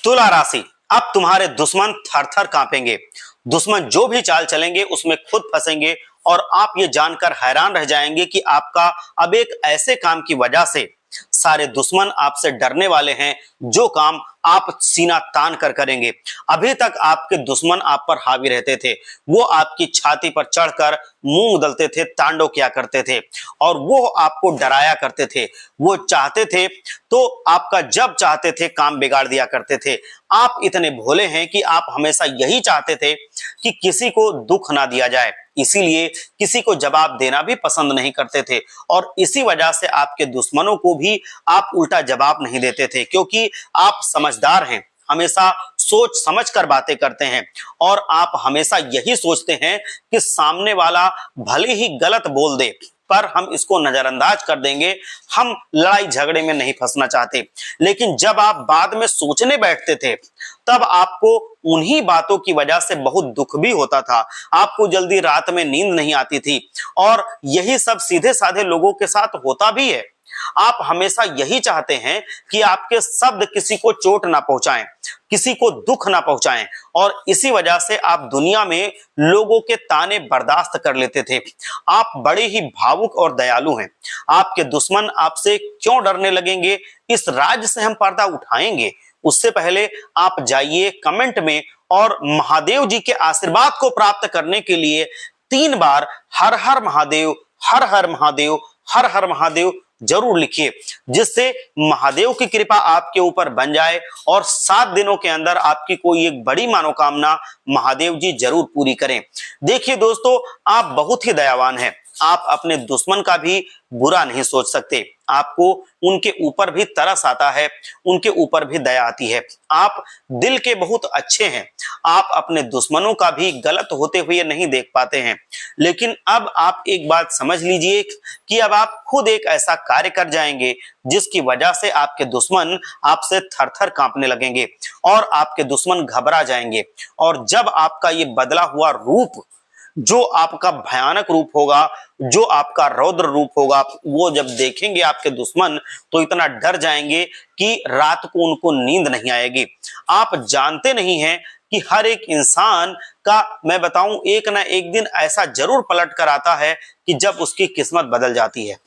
तुला राशि, अब तुम्हारे दुश्मन थर थर कांपेंगे। दुश्मन जो भी चाल चलेंगे उसमें खुद फंसेंगे और आप ये जानकर हैरान रह जाएंगे कि आपका अब एक ऐसे काम की वजह से सारे दुश्मन आपसे डरने वाले हैं जो काम आप सीना तान कर करेंगे। अभी तक आपके दुश्मन आप पर हावी रहते थे, वो आपकी छाती पर चढ़कर मुंह उदलते थे, तांडव किया करते थे और वो आपको डराया करते थे। वो चाहते थे तो आपका जब चाहते थे काम बिगाड़ दिया करते थे। आप इतने भोले हैं कि आप हमेशा यही चाहते थे कि किसी को दुख ना दिया जाए, इसीलिए किसी को जवाब देना भी पसंद नहीं करते थे और इसी वजह से आपके दुश्मनों को भी आप उल्टा जवाब नहीं देते थे, क्योंकि आप समझदार हैं, हमेशा सोच समझ कर बातें करते हैं और आप हमेशा यही सोचते हैं कि सामने वाला भले ही गलत बोल दे पर हम इसको नजरअंदाज कर देंगे, हम लड़ाई झगड़े में नहीं फंसना चाहते। लेकिन जब आप बाद में सोचने बैठते थे तब आपको उन्हीं बातों की वजह से बहुत दुख भी होता था। आपको जल्दी रात में नींद नहीं आती थी और यही सब सीधे साधे लोगों के साथ होता भी है। आप हमेशा यही चाहते हैं कि आपके शब्द किसी को चोट ना पहुंचाएं, किसी को दुख ना पहुंचाएं और इसी वजह से आप दुनिया में लोगों के ताने बर्दाश्त कर लेते थे। आप बड़े ही भावुक और दयालु हैं। आपके दुश्मन आपसे क्यों डरने लगेंगे, इस राज से हम पर्दा उठाएंगे। उससे पहले आप जाइए कमेंट में और महादेव जी के आशीर्वाद को प्राप्त करने के लिए 3 बार हर हर महादेव, हर हर महादेव, हर हर महादेव जरूर लिखिए, जिससे महादेव की कृपा आपके ऊपर बन जाए और 7 दिनों के अंदर आपकी कोई एक बड़ी मनोकामना महादेव जी जरूर पूरी करें। देखिए दोस्तों, आप बहुत ही दयावान हैं। आप अपने दुश्मन का भी बुरा नहीं सोच सकते। आपको उनके ऊपर भी तरस आता है, उनके ऊपर भी दया आती है। आप दिल के बहुत अच्छे हैं। आप अपने दुश्मनों का भी गलत होते हुए नहीं देख पाते हैं। लेकिन अब आप एक बात समझ लीजिए कि अब आप खुद एक ऐसा कार्य कर जाएंगे जिसकी वजह से आपके दुश्मन आपसे थर-थर कांपने लगेंगे और आपके दुश्मन घबरा जाएंगे। और जब आपका ये बदला हुआ रूप, जो आपका भयानक रूप होगा, जो आपका रौद्र रूप होगा, वो जब देखेंगे आपके दुश्मन तो इतना डर जाएंगे कि रात को उनको नींद नहीं आएगी। आप जानते नहीं हैं कि हर एक इंसान का, मैं बताऊं, एक ना एक दिन ऐसा जरूर पलट कर आता है कि जब उसकी किस्मत बदल जाती है।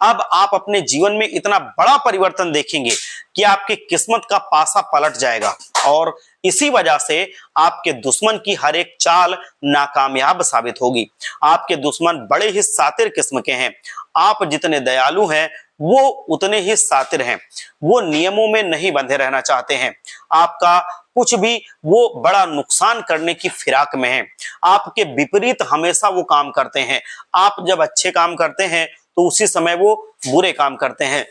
अब आप अपने जीवन में इतना बड़ा परिवर्तन देखेंगे कि आपकी किस्मत का पासा पलट जाएगा और इसी वजह से आपके दुश्मन की हर एक चाल नाकामयाब साबित होगी। आपके दुश्मन बड़े ही सातिर किस्म के हैं। आप जितने दयालु हैं वो उतने ही सातिर हैं। वो नियमों में नहीं बंधे रहना चाहते हैं। आपका कुछ भी वो बड़ा नुकसान करने की फिराक में है। आपके विपरीत हमेशा वो काम करते हैं। आप जब अच्छे काम करते हैं तो उसी समय वो बुरे काम करते हैं।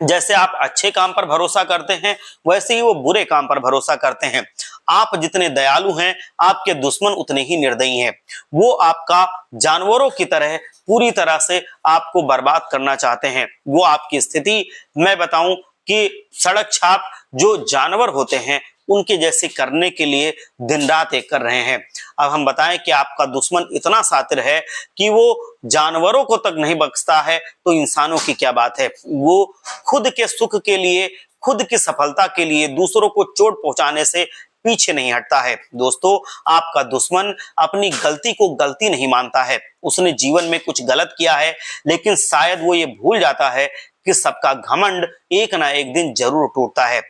जैसे आप अच्छे काम पर भरोसा करते हैं वैसे ही वो बुरे काम पर भरोसा करते हैं। आप जितने दयालु हैं आपके दुश्मन उतने ही निर्दयी हैं। वो आपका जानवरों की तरह पूरी तरह से आपको बर्बाद करना चाहते हैं। वो आपकी स्थिति, मैं बताऊं कि सड़क छाप जो जानवर होते हैं उनके जैसे करने के लिए दिन रात एक कर रहे हैं। अब हम बताएं कि आपका दुश्मन इतना सातिर है कि वो जानवरों को तक नहीं बख्शता है तो इंसानों की क्या बात है। वो खुद के सुख के लिए, खुद की सफलता के लिए दूसरों को चोट पहुंचाने से पीछे नहीं हटता है। दोस्तों, आपका दुश्मन अपनी गलती को गलती नहीं मानता है। उसने जीवन में कुछ गलत किया है, लेकिन शायद वो ये भूल जाता है कि सबका घमंड एक ना एक दिन जरूर टूटता है।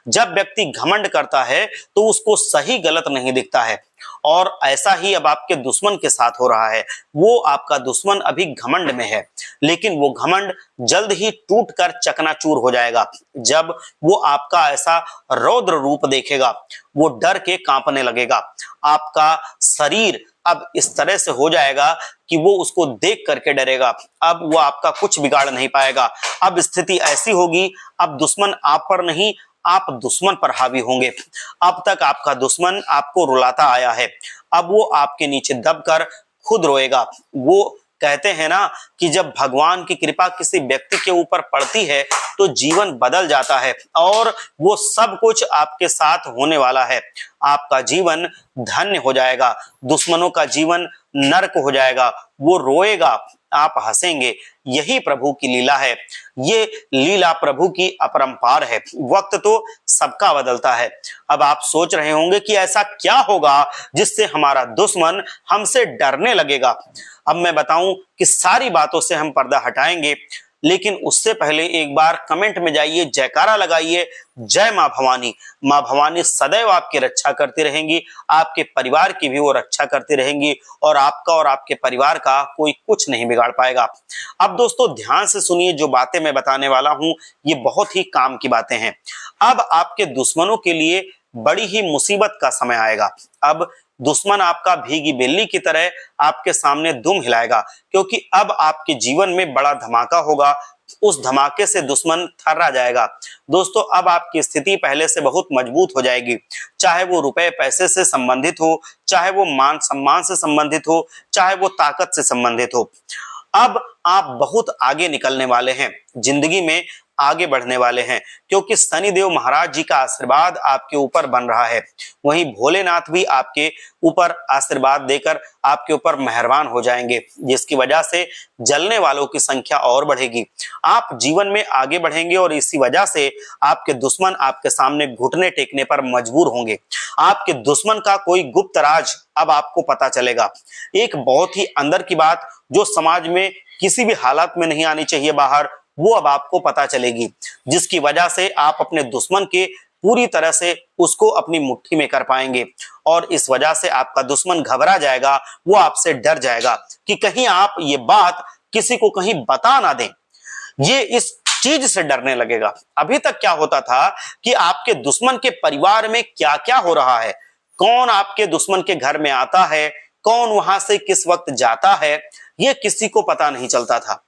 जब व्यक्ति घमंड करता है तो उसको सही गलत नहीं दिखता है और ऐसा ही अब आपके दुश्मन के साथ हो रहा है। वो आपका दुश्मन अभी घमंड में है, लेकिन वो घमंड जल्द ही टूटकर चकनाचूर हो जाएगा। जब वो आपका ऐसा रौद्र रूप देखेगा वो डर के कांपने लगेगा। आपका शरीर अब इस तरह से हो जाएगा कि वो उसको देख करके डरेगा। अब वो आपका कुछ बिगाड़ नहीं पाएगा। अब स्थिति ऐसी होगी, अब दुश्मन आप पर नहीं, आप दुश्मन पर हावी होंगे। अब तक आपका दुश्मन आपको रुलाता आया है, अब वो आपके नीचे दबकर खुद रोएगा। वो कहते हैं ना कि जब भगवान की कृपा किसी व्यक्ति के ऊपर पड़ती है तो जीवन बदल जाता है और वो सब कुछ आपके साथ होने वाला है। आपका जीवन धन्य हो जाएगा, दुश्मनों का जीवन नर्क हो जाएगा। वो रोएगा, आप हंसेंगे। यही प्रभु की लीला है। ये लीला प्रभु की अपरंपार है। वक्त तो सबका बदलता है। अब आप सोच रहे होंगे कि ऐसा क्या होगा जिससे हमारा दुश्मन हमसे डरने लगेगा। अब मैं बताऊं कि सारी बातों से हम पर्दा हटाएंगे, लेकिन उससे पहले एक बार कमेंट में जाइए, जयकारा लगाइए, जय मां भवानी। मां भवानी सदैव आपकी रक्षा करती रहेंगी, आपके परिवार की भी वो रक्षा करती रहेंगी, और आपका और आपके परिवार का कोई कुछ नहीं बिगाड़ पाएगा। अब दोस्तों ध्यान से सुनिए, जो बातें मैं बताने वाला हूं ये बहुत ही काम की बातें हैं। अब आपके दुश्मनों के लिए बड़ी ही मुसीबत का समय आएगा। अब दुश्मन आपका भीगी बिल्ली की तरह आपके सामने दुम हिलाएगा, क्योंकि अब आपके जीवन में बड़ा धमाका होगा। उस धमाके से दुश्मन थर्रा जाएगा। दोस्तों अब आपकी स्थिति पहले से बहुत मजबूत हो जाएगी, चाहे वो रुपए पैसे से संबंधित हो, चाहे वो मान सम्मान से संबंधित हो, चाहे वो ताकत से संबंधित हो। अब आप बहुत आगे निकलने वाले हैं, जिंदगी में आगे बढ़ने वाले हैं, क्योंकि शनिदेव महाराज जी का आशीर्वाद आपके ऊपर बन रहा है। वहीं भोलेनाथ भी आपके ऊपर आशीर्वाद देकर आपके ऊपर मेहरबान हो जाएंगे, जिसकी वजह से जलने वालों की संख्या और बढ़ेगी। आप जीवन में आगे बढ़ेंगे और इसी वजह से आपके दुश्मन आपके सामने घुटने टेकने पर मजबूर होंगे। आपके दुश्मन का कोई गुप्त राज अब आपको पता चलेगा। एक बहुत ही अंदर की बात जो समाज में किसी भी हालत में नहीं आनी चाहिए बाहर, वो अब आपको पता चलेगी, जिसकी वजह से आप अपने दुश्मन के पूरी तरह से उसको अपनी मुट्ठी में कर पाएंगे। और इस वजह से आपका दुश्मन घबरा जाएगा, वो आपसे डर जाएगा कि कहीं आप ये बात किसी को कहीं बता ना दें। ये इस चीज से डरने लगेगा। अभी तक क्या होता था कि आपके दुश्मन के परिवार में क्या क्या हो रहा है, कौन आपके दुश्मन के घर में आता है, कौन वहां से किस वक्त जाता है, ये किसी को पता नहीं चलता था।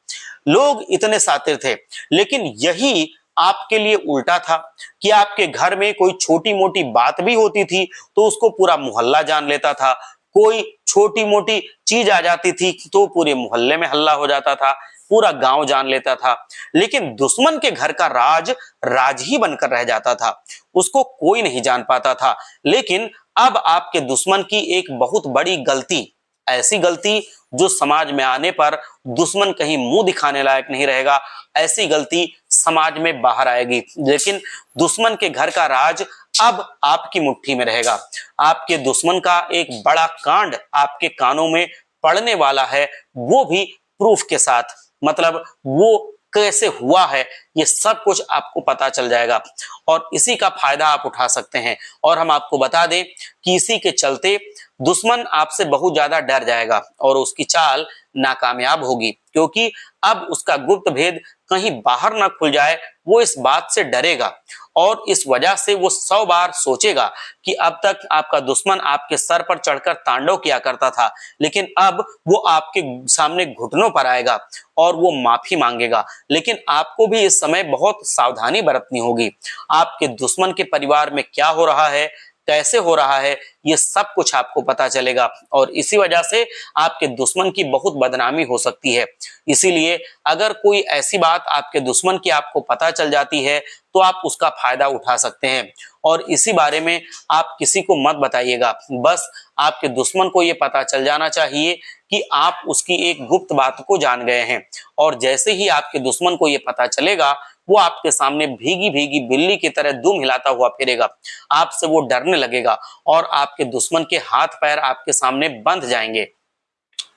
लोग इतने शातिर थे। लेकिन यही आपके लिए उल्टा था कि आपके घर में कोई छोटी मोटी बात भी होती थी तो उसको पूरा मोहल्ला जान लेता था। कोई छोटी मोटी चीज आ जाती थी तो पूरे मोहल्ले में हल्ला हो जाता था, पूरा गांव जान लेता था। लेकिन दुश्मन के घर का राज राज ही बनकर रह जाता था, उसको कोई नहीं जान पाता था। लेकिन अब आपके दुश्मन की एक बहुत बड़ी गलती, ऐसी गलती जो समाज में आने पर दुश्मन कहीं मुंह दिखाने लायक नहीं रहेगा, ऐसी गलती समाज में बाहर आएगी। लेकिन दुश्मन के घर का राज अब आपकी मुट्ठी में रहेगा। आपके दुश्मन का एक बड़ा कांड आपके कानों में पड़ने वाला है, वो भी प्रूफ के साथ। मतलब वो कैसे हुआ है ये सब कुछ आपको पता चल जाएगा और इसी का फायदा आप उठा सकते हैं। और हम आपको बता दें कि इसी के चलते दुश्मन आपसे बहुत ज्यादा डर जाएगा और उसकी चाल नाकामयाब होगी, क्योंकि अब उसका गुप्त भेद कहीं बाहर ना खुल जाए, वो इस बात से डरेगा और इस वजह से वो 100 बार सोचेगा कि अब तक आपका दुश्मन आपके सर पर चढ़कर तांडव किया करता था, लेकिन अब वो आपके सामने घुटनों पर आएगा और वो माफी मांगेगा। लेकिन आपको भी इस समय बहुत सावधानी बरतनी होगी। आपके दुश्मन के परिवार में क्या हो रहा है, कैसे हो रहा है, ये सब कुछ आपको पता चलेगा और इसी वजह से आपके दुश्मन की बहुत बदनामी हो सकती है। इसीलिए अगर कोई ऐसी बात आपके दुश्मन की आपको पता चल जाती है तो आप उसका फायदा उठा सकते हैं और इसी बारे में आप किसी को मत बताइएगा। बस आपके दुश्मन को ये पता चल जाना चाहिए कि आप उसकी एक गुप्त बात को जान गए हैं और जैसे ही आपके दुश्मन को ये पता चलेगा वो आपके सामने भीगी भीगी बिल्ली की तरह दुम हिलाता हुआ फिरेगा, आपसे वो डरने लगेगा और आपके दुश्मन के हाथ पैर आपके सामने बंध जाएंगे।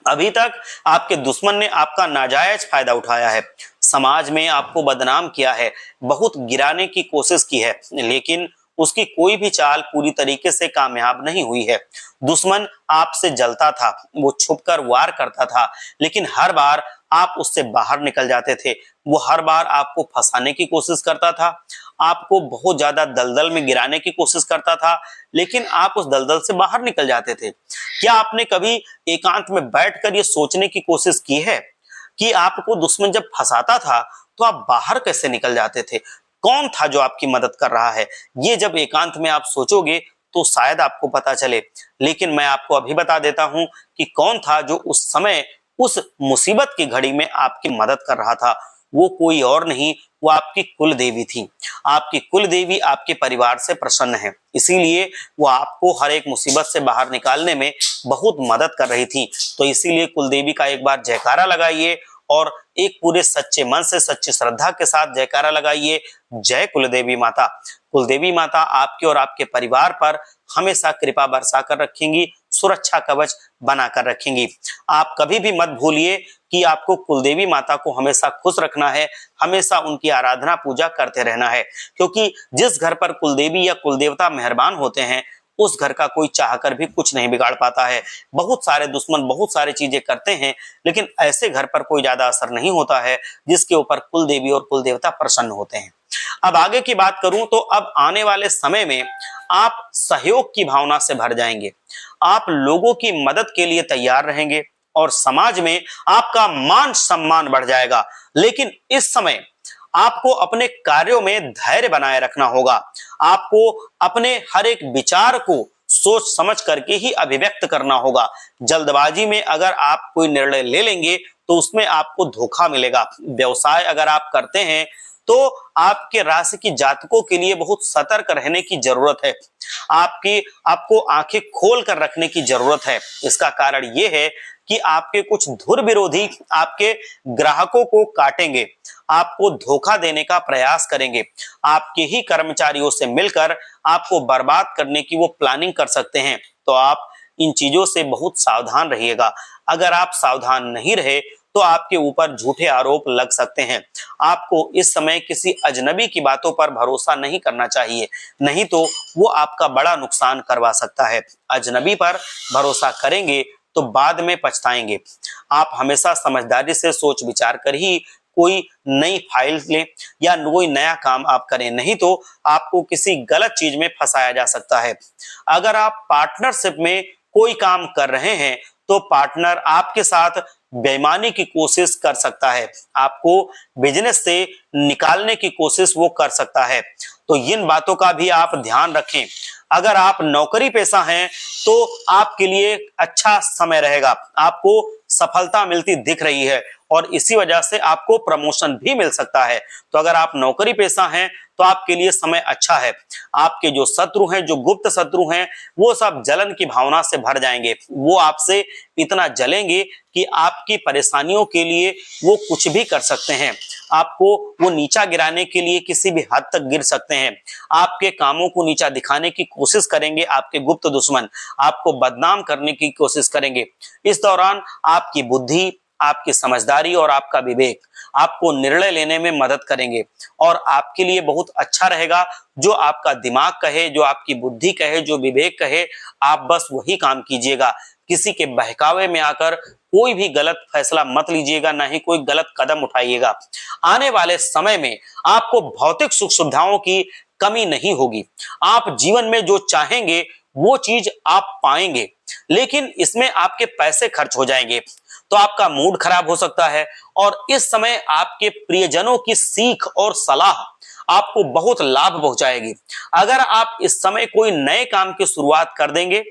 अभी तक आपके दुश्मन ने आपका नाजायज फायदा उठाया है, समाज में आपको बदनाम किया है, बहुत गिराने की कोशिश की है, लेकिन उसकी कोई भी चाल पूरी तरीके से कामयाब नहीं हुई है। दुश्मन आपसे जलता था, वो छुपकर वार करता था, लेकिन हर बार आप उससे बाहर निकल जाते थे। वो हर बार आपको फंसाने की कोशिश करता था, आपको बहुत ज्यादा दलदल में गिराने की कोशिश करता था, लेकिन आप उस दलदल से बाहर निकल जाते थे। क्या आपने कभी एकांत में बैठकर ये सोचने की कोशिश की है कि आपको दुश्मन जब फंसाता था तो आप बाहर कैसे निकल जाते थे? कौन था जो आपकी मदद कर रहा है? ये जब एकांत में आप सोचोगे तो शायद आपको पता चले। लेकिन मैं आपको अभी बता देता हूं कि कौन था जो उस समय उस मुसीबत की घड़ी में आपकी मदद कर रहा था। वो कोई और नहीं, वो आपकी कुल देवी थी। आपकी कुल देवी आपके परिवार से प्रसन्न है, इसीलिए वो आपको हर एक मुसीबत से बाहर निकालने में बहुत मदद कर रही थी। तो इसीलिए कुल देवी का एक बार जयकारा लगाइए और एक पूरे सच्चे मन से, सच्ची श्रद्धा के साथ जयकारा लगाइए, जय कुलदेवी माता। कुलदेवी माता आपके और आपके परिवार पर हमेशा कृपा बरसा कर रखेंगी, सुरक्षा कवच बनाकर रखेंगी। आप कभी भी मत भूलिए कि आपको कुलदेवी माता को हमेशा खुश रखना है, हमेशा उनकी आराधना पूजा करते रहना है, क्योंकि जिस घर पर कुलदेवी या कुलदेवता मेहरबान होते हैं उस घर का कोई चाहकर भी कुछ नहीं बिगाड़ पाता है। बहुत सारे दुश्मन बहुत सारी चीजें करते हैं, लेकिन ऐसे घर पर कोई ज्यादा असर नहीं होता है जिसके ऊपर कुलदेवी और कुलदेवता प्रसन्न होते हैं। अब आगे की बात करूं तो अब आने वाले समय में आप सहयोग की भावना से भर जाएंगे, आप लोगों की मदद के लिए तैयार रहेंगे और समाज में आपका मान सम्मान बढ़ जाएगा। लेकिन इस समय आपको अपने कार्यों में धैर्य बनाए रखना होगा। आपको अपने हर एक विचार को सोच समझ करके ही अभिव्यक्त करना होगा। जल्दबाजी में अगर आप कोई निर्णय ले लेंगे तो उसमें आपको धोखा मिलेगा। व्यवसाय अगर आप करते हैं तो आपके राशि की जातकों के लिए बहुत सतर्क रहने की जरूरत है। आपको आंखें खोल कर रखने की जरूरत है। इसका कारण यह है कि आपके कुछ धुर विरोधी आपके ग्राहकों को काटेंगे, आपको धोखा देने का प्रयास करेंगे, आपके ही कर्मचारियों से मिलकर आपको बर्बाद करने की वो प्लानिंग कर सकते हैं। तो आप इन चीजों से बहुत सावधान रहिएगा। अगर आप सावधान नहीं रहे तो आपके ऊपर झूठे आरोप लग सकते हैं। आपको इस समय किसी अजनबी की बातों पर भरोसा नहीं करना चाहिए, नहीं तो वो आपका बड़ा नुकसान करवा सकता है। अजनबी पर भरोसा करेंगे तो बाद में पछताएंगे। आप हमेशा समझदारी से सोच विचार कर ही कोई नई फाइल लें या कोई नया काम आप करें, नहीं तो आपको किसी गलत चीज में फंसाया जा सकता है। अगर आप पार्टनरशिप में कोई काम कर रहे हैं तो पार्टनर आपके साथ बेईमानी की कोशिश कर सकता है, आपको बिजनेस से निकालने की कोशिश वो कर सकता है। तो इन बातों का भी आप ध्यान रखें। अगर आप नौकरी पेशा हैं तो आपके लिए अच्छा समय रहेगा, आपको सफलता मिलती दिख रही है और इसी वजह से आपको प्रमोशन भी मिल सकता है। तो अगर आप नौकरी पेशा हैं तो आपके लिए समय अच्छा है। आपके जो शत्रु हैं, जो गुप्त शत्रु हैं, वो सब जलन की भावना से भर जाएंगे। वो आपसे इतना जलेंगे कि आपकी परेशानियों के लिए वो कुछ भी कर सकते हैं। आपको वो नीचा गिराने के लिए किसी भी हद तक गिर सकते हैं। आपके कामों को नीचा दिखाने की कोशिश करेंगे। आपके गुप्त दुश्मन आपको बदनाम करने की कोशिश करेंगे। इस दौरान आपकी बुद्धि, आपकी समझदारी और आपका विवेक आपको निर्णय लेने में मदद करेंगे और आपके लिए बहुत अच्छा रहेगा। जो आपका दिमाग कहे, जो आपकी बुद्धि कहे, जो विवेक कहे, आप बस वही काम कीजिएगा। किसी के बहकावे में आकर कोई भी गलत फैसला मत लीजिएगा, ना ही कोई गलत कदम उठाइएगा। आने वाले समय में आपको भौतिक सुख सुविधाओं की कमी नहीं होगी। आप जीवन में जो चाहेंगे वो चीज आप पाएंगे, लेकिन इसमें आपके पैसे खर्च हो जाएंगे तो आपका मूड खराब हो सकता है। और इस समय आपके प्रियजनों की सीख और सलाह आपको बहुत लाभ पहुंचाएगी। अगर आप इस समय कोई नए काम की शुरुआत कर देंगे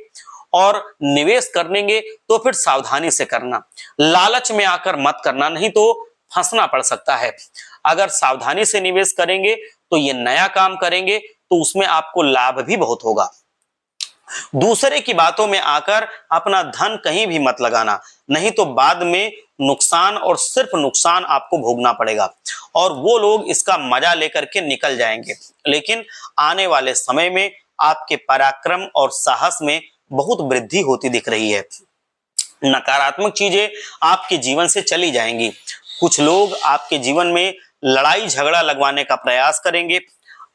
और निवेश कर लेंगे तो फिर सावधानी से करना, लालच में आकर मत करना, नहीं तो फंसना पड़ सकता है। अगर सावधानी से निवेश करेंगे तो ये नया काम करेंगे तो उसमें आपको लाभ भी बहुत होगा। दूसरे की बातों में आकर अपना धन कहीं भी मत लगाना, नहीं तो बाद में नुकसान और सिर्फ नुकसान आपको भोगना पड़ेगा और वो लोग इसका मजा लेकर के निकल जाएंगे। लेकिन आने वाले समय में आपके पराक्रम और साहस में बहुत वृद्धि होती दिख रही है। नकारात्मक चीजें आपके जीवन से चली जाएंगी। कुछ लोग आपके जीवन में लड़ाई झगड़ा लगवाने का प्रयास करेंगे।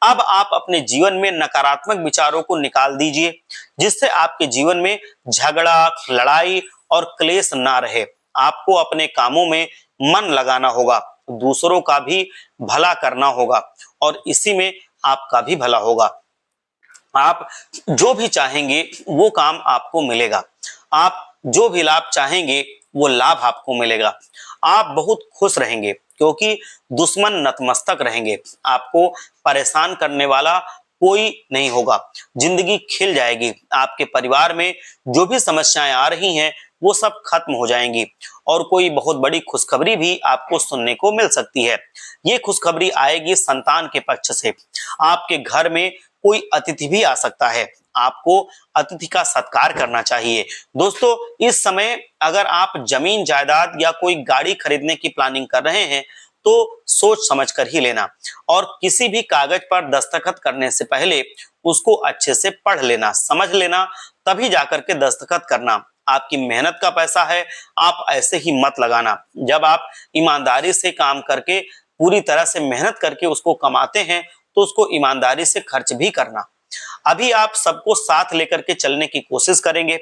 अब आप अपने जीवन में नकारात्मक विचारों को निकाल दीजिए, जिससे आपके जीवन में झगड़ा, लड़ाई और क्लेश ना रहे। आपको अपने कामों में मन लगाना होगा, दूसरों का भी भला करना होगा और इसी में आपका भी भला होगा। आप जो भी चाहेंगे वो काम आपको मिलेगा। आप जो भी लाभ चाहेंगे वो लाभ आपको मिलेगा। आप बहुत खुश रहेंगे क्योंकि दुश्मन नतमस्तक रहेंगे। आपको परेशान करने वाला कोई नहीं होगा। जिंदगी खिल जाएगी। आपके परिवार में जो भी समस्याएं आ रही हैं वो सब खत्म हो जाएंगी और कोई बहुत बड़ी खुशखबरी भी आपको सुनने को मिल सकती है। ये खुशखबरी आएगी संतान के पक्ष से। आपके घर में कोई अतिथि भी आ सकता है, आपको अतिथि का सत्कार करना चाहिए। दोस्तों, इस समय अगर आप जमीन जायदाद या कोई गाड़ी खरीदने की प्लानिंग कर रहे हैं तो सोच समझ कर ही लेना और किसी भी कागज पर दस्तखत करने से पहले उसको अच्छे से पढ़ लेना, समझ लेना, तभी जाकर के दस्तखत करना। आपकी मेहनत का पैसा है, आप ऐसे ही मत लगाना। जब आप ईमानदारी से काम करके पूरी तरह से मेहनत करके उसको कमाते हैं तो उसको ईमानदारी से खर्च भी करना। अभी आप सबको साथ लेकर के चलने की कोशिश करेंगे,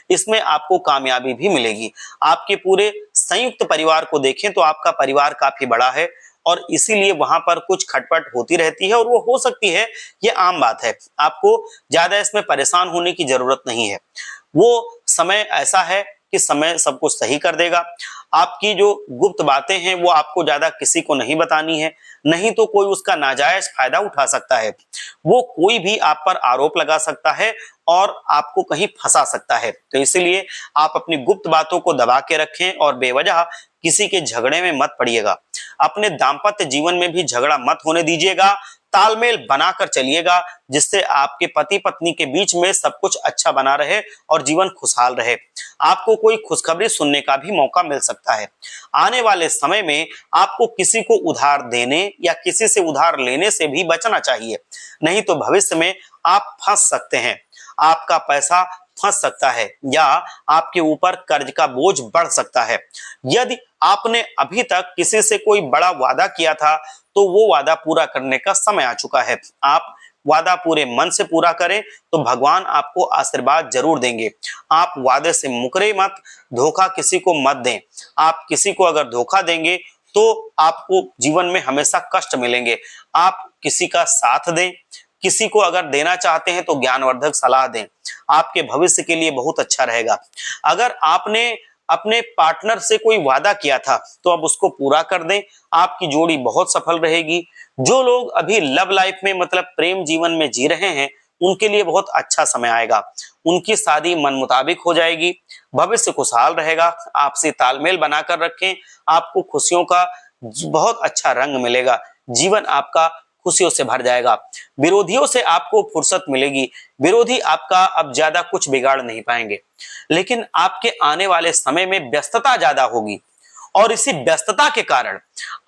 इसमें आपको कामयाबी भी मिलेगी। आपके पूरे संयुक्त परिवार को देखें तो आपका परिवार काफी बड़ा है और इसीलिए वहां पर कुछ खटपट होती रहती है और वो हो सकती है, ये आम बात है। आपको ज्यादा इसमें परेशान होने की जरूरत नहीं है। वो समय ऐसा है कि समय सब कुछ सही कर देगा। आपकी जो गुप्त बातें हैं वो आपको ज्यादा किसी को नहीं बतानी है, नहीं तो कोई उसका नाजायज फायदा उठा सकता है। वो कोई भी आप पर आरोप लगा सकता है और आपको कहीं फंसा सकता है। तो इसलिए आप अपनी गुप्त बातों को दबा के रखें और बेवजह किसी के झगड़े में मत पड़िएगा। अपने दाम्पत्य जीवन में भी झगड़ा मत होने दीजिएगा, तालमेल बनाकर चलिएगा, जिससे आपके पति पत्नी के बीच में सब कुछ अच्छा बना रहे और जीवन खुशहाल रहे। आपको कोई खुशखबरी सुनने का भी मौका मिल सकता है। आने वाले समय में आपको किसी को उधार देने या किसी से उधार लेने से भी बचना चाहिए, नहीं तो भविष्य में आप फंस सकते हैं। आपका पैसा फंस सकता है या आपके ऊपर कर्ज का बोझ बढ़ सकता है। यदि आपने अभी तक किसी से कोई बड़ा वादा किया था तो वो वादा पूरा करने का समय आ चुका है। आप वादा पूरे मन से पूरा करें तो भगवान आपको आशीर्वाद जरूर देंगे। आप वादे से मुकरे मत, धोखा किसी को मत दें। आप किसी को अगर धोखा देंगे तो आपको जीवन में हमेशा कष्ट मिलेंगे। आप किसी का साथ दें, किसी को अगर देना चाहते हैं तो ज्ञानवर्धक सलाह दें, आपके भविष्य के लिए बहुत अच्छा रहेगा। अगर आपने अपने पार्टनर से कोई वादा किया था तो अब उसको पूरा कर दें, आपकी जोड़ी बहुत सफल रहेगी। जो लोग अभी लव लाइफ में मतलब प्रेम जीवन में जी रहे हैं उनके लिए बहुत अच्छा समय आएगा। उनकी शादी मन मुताबिक हो जाएगी, भविष्य खुशहाल रहेगा। आपसे तालमेल बनाकर रखें, आपको खुशियों का बहुत अच्छा रंग मिलेगा। जीवन आपका खुशियों से भर जाएगा। विरोधियों से आपको फुर्सत मिलेगी। विरोधी आपका अब ज्यादा कुछ बिगाड़ नहीं पाएंगे, लेकिन आपके आने वाले समय में व्यस्तता ज्यादा होगी और इसी व्यस्तता के कारण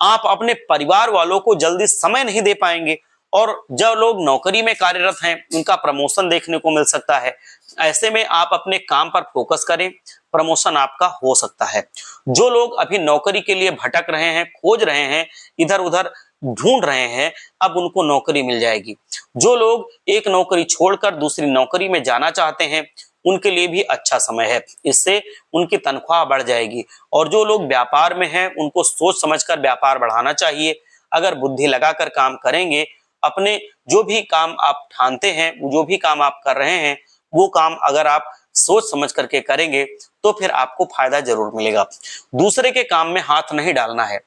आप अपने परिवार वालों को जल्दी समय नहीं दे पाएंगे और जो लोग नौकरी में कार्यरत हैं उनका प्रमोशन देखने को मिल सकता है। ऐसे में आप अपने काम पर फोकस करें, प्रमोशन आपका हो सकता है। जो लोग अभी नौकरी के लिए भटक रहे हैं, खोज रहे हैं, इधर उधर ढूंढ रहे हैं, अब उनको नौकरी मिल जाएगी। जो लोग एक नौकरी छोड़कर दूसरी नौकरी में जाना चाहते हैं उनके लिए भी अच्छा समय है, इससे उनकी तनख्वाह बढ़ जाएगी। और जो लोग व्यापार में हैं उनको सोच समझकर व्यापार बढ़ाना चाहिए। अगर बुद्धि लगाकर काम करेंगे, अपने जो भी काम आप ठानते हैं, जो भी काम आप कर रहे हैं, वो काम अगर आप सोच समझ करके करेंगे तो फिर आपको फायदा जरूर मिलेगा। दूसरे के काम में हाथ नहीं डालना है,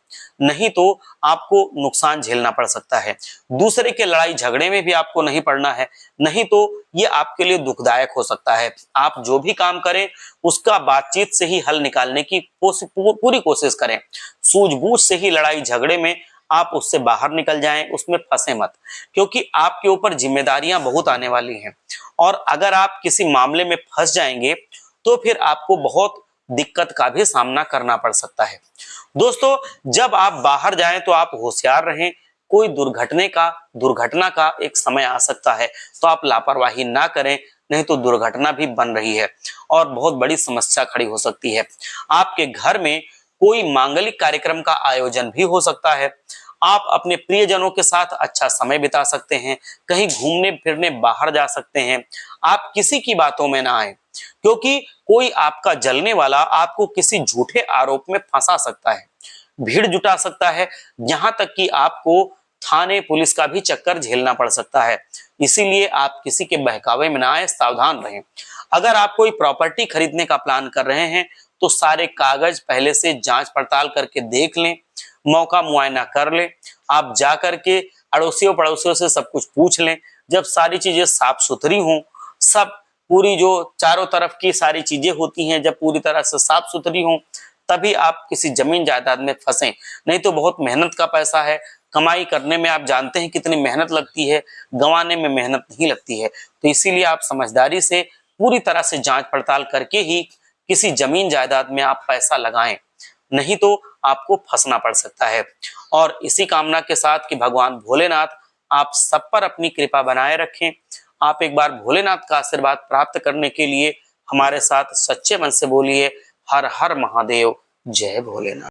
नहीं तो आपको नुकसान झेलना पड़ सकता है। दूसरे के लड़ाई झगड़े में भी आपको नहीं पड़ना है, नहीं तो ये आपके लिए दुखदायक हो सकता है। आप जो भी काम करें उसका बातचीत से ही हल निकालने की पूरी कोशिश करें। सूझबूझ से ही लड़ाई झगड़े में आप उससे बाहर निकल जाएं, उसमें फंसे मत, क्योंकि आपके ऊपर जिम्मेदारियां बहुत आने वाली हैं और अगर आप किसी मामले में फंस जाएंगे तो फिर आपको बहुत दिक्कत का भी सामना करना पड़ सकता है। दोस्तों, जब आप बाहर जाएं तो आप होशियार रहें। कोई दुर्घटना का एक समय आ सकता है, तो आप लापरवाही ना करें, नहीं तो दुर्घटना भी बन रही है और बहुत बड़ी समस्या खड़ी हो सकती है। आपके घर में कोई मांगलिक कार्यक्रम का आयोजन भी हो सकता है। आप अपने प्रियजनों के साथ अच्छा समय बिता सकते हैं, कहीं घूमने फिरने बाहर जा सकते हैं। आप किसी की बातों में ना आए, क्योंकि कोई आपका जलने वाला आपको किसी झूठे आरोप में फंसा सकता है, भीड़ जुटा सकता है, यहां तक कि आपको थाने पुलिस का भी चक्कर झेलना पड़ सकता है। इसीलिए आप किसी के बहकावे में ना आए, सावधान रहें। अगर आप कोई प्रॉपर्टी खरीदने का प्लान कर रहे हैं तो सारे कागज पहले से जांच पड़ताल करके देख लें, मौका मुआयना कर लें। आप जा करके अड़ोसियों पड़ोसियों से सब कुछ पूछ लें। जब सारी चीजें साफ सुथरी हों, सब पूरी जो चारों तरफ की सारी चीजें होती हैं जब पूरी तरह से साफ सुथरी हों, तभी आप किसी जमीन जायदाद में फंसें। नहीं तो बहुत मेहनत का पैसा है, कमाई करने में आप जानते हैं कितनी मेहनत लगती है, गंवाने में मेहनत नहीं लगती है। तो इसीलिए आप समझदारी से पूरी तरह से जांच पड़ताल करके ही किसी जमीन जायदाद में आप पैसा लगाएं, नहीं तो आपको फंसना पड़ सकता है। और इसी कामना के साथ कि भगवान भोलेनाथ आप सब पर अपनी कृपा बनाए रखें। आप एक बार भोलेनाथ का आशीर्वाद प्राप्त करने के लिए हमारे साथ सच्चे मन से बोलिए हर हर महादेव, जय भोलेनाथ।